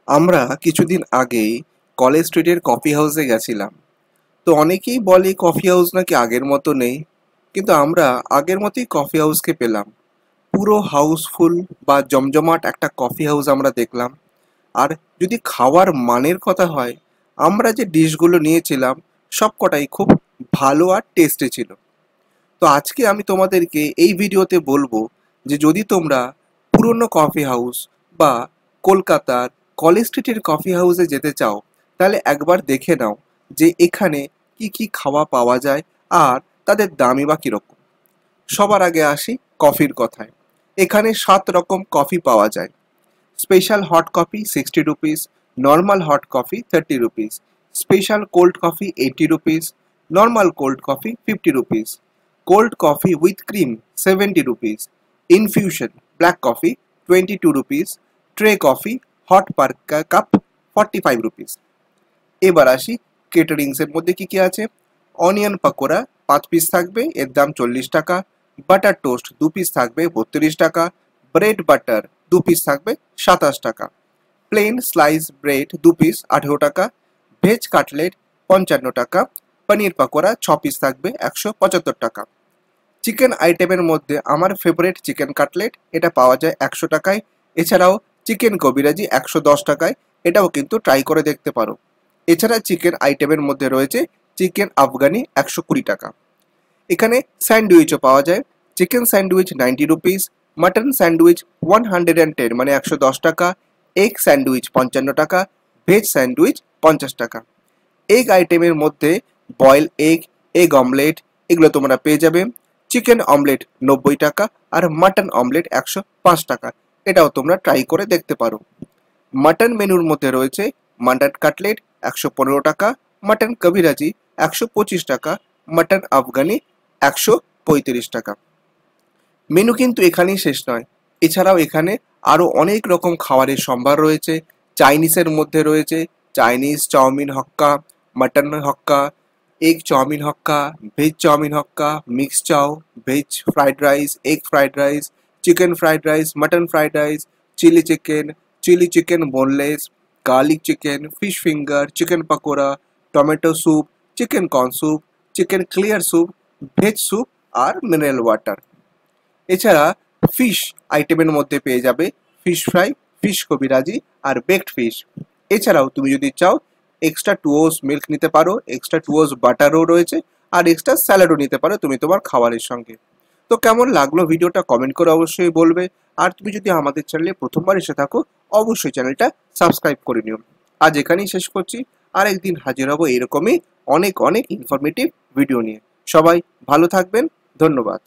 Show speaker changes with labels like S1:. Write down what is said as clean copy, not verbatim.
S1: আমরা কিছুদিন আগেই কলেজ স্ট্রিটের কফি হাউসে গেছিলাম। তো অনেকেই বলে কফি হাউস নাকি আগের মতো নেই, কিন্তু আমরা আগের মতোই কফি হাউসকে পেলাম। পুরো হাউসফুল বা জমজমাট একটা কফি হাউস আমরা দেখলাম। আর যদি খাওয়ার মানের কথা হয়, আমরা যে ডিশগুলো নিয়েছিলাম সবকটাই খুব ভালো আর টেস্টি ছিল। তো আজকে আমি তোমাদেরকে এই ভিডিওতে বলবো যে যদি তোমরা পুরনো কফি হাউস বা কলকাতার কলেজ স্ট্রিটের কফি হাউসে যেতে চাও, তাহলে একবার দেখে নাও যে এখানে কি কি খাওয়া পাওয়া যায় আর তাদের দামই বা কীরকম। সবার আগে আসি কফির কথায়। এখানে 7 রকম কফি পাওয়া যায়। Special hot coffee 60 rupees, normal hot coffee 30 rupees, special cold coffee 80 rupees, normal cold coffee 50 rupees, cold coffee with cream 70 rupees, infusion black coffee 22 rupees, tray coffee hot per cup 45 rupees. এবার আসি কেটারিংসের মধ্যে কি কি আছে। Onion pakora 5 piece থাকবে, এর দাম 40 টাকা। বাটার টোস্ট 2 পিস থাকবে 32 টাকা। ব্রেড বাটার 2 পিস থাকবে 27 টাকা। প্লেন স্লাইস ব্রেড 2 পিস 18 টাকা। ভেজ কাটলেট 55 টাকা। পনির পাকোড়া 6 পিস থাকবে 175 টাকা। চিকেন আইটেমের মধ্যে আমার ফেভারিট চিকেন কাটলেট, এটা পাওয়া যায় 100 টাকায়। এছাড়াও চিকেন কবিরাজি 110 টাকায়, এটাও কিন্তু ট্রাই করে দেখতে পারো। এছাড়া চিকেন আইটেমের মধ্যে রয়েছে চিকেন আফগানি 120 টাকা। এখানে স্যান্ডউইচও পাওয়া যায়। Chicken sandwich 90 rupees, mutton sandwich 110 মানে 110 টাকা, এগ স্যান্ডউইচ 55 টাকা, ভেজ স্যান্ডউইচ 50 টাকা। এগ আইটেমের মধ্যে বয়েল এগ, এগ অমলেট এগুলো তোমরা পেয়ে যাবে। চিকেন অমলেট 90 টাকা আর মাটন অমলেট 105 টাকা, এটাও তোমরা ট্রাই করে দেখতে পারো। মাটন মেনুর মধ্যে রয়েছে মাটন কাটলেট 115 টাকা, মাটন কবিরাজি 125 টাকা, মাটন আফগানি 135 টাকা। মেনু কিন্তু এখানেই শেষ নয়। এছাড়াও এখানে আরও অনেক রকম খাবারের সম্ভার রয়েছে। চাইনিজের মধ্যে রয়েছে Chinese chowmein hakka, mutton hakka, egg chowmein hakka, veg chowmein hakka, mix chow, veg fried rice, egg fried rice, chicken fried rice, mutton fried rice, chilli chicken boneless, garlic chicken, fish finger, chicken pakora, tomato soup, chicken corn soup, chicken clear soup, veg soup আর mineral water. এছাড়া fish আইটেমের মধ্যে পেয়ে যাবে fish fry, fish কবিরাজি আর baked fish. এছাড়াও তুমি যদি চাও এক্সট্রা 2 ওজ মিল্ক নিতে পারো, এক্সট্রা 2 ওজ বাটারও রয়েছে, আর এক্সট্রা স্যালাডও নিতে পারো তুমি তোমার খাবারের সঙ্গে। তো কেমন লাগলো ভিডিওটা কমেন্ট করে অবশ্যই বলবে। আর তুমি যদি আমাদের চ্যানেলে প্রথমবার এসে থাকো, অবশ্যই চ্যানেলটা সাবস্ক্রাইব করে নিও। আজ এখানেই শেষ করছি, আর একদিন হাজির হব এরকমই অনেক অনেক ইনফরমেটিভ ভিডিও নিয়ে। সবাই ভালো থাকবেন, ধন্যবাদ।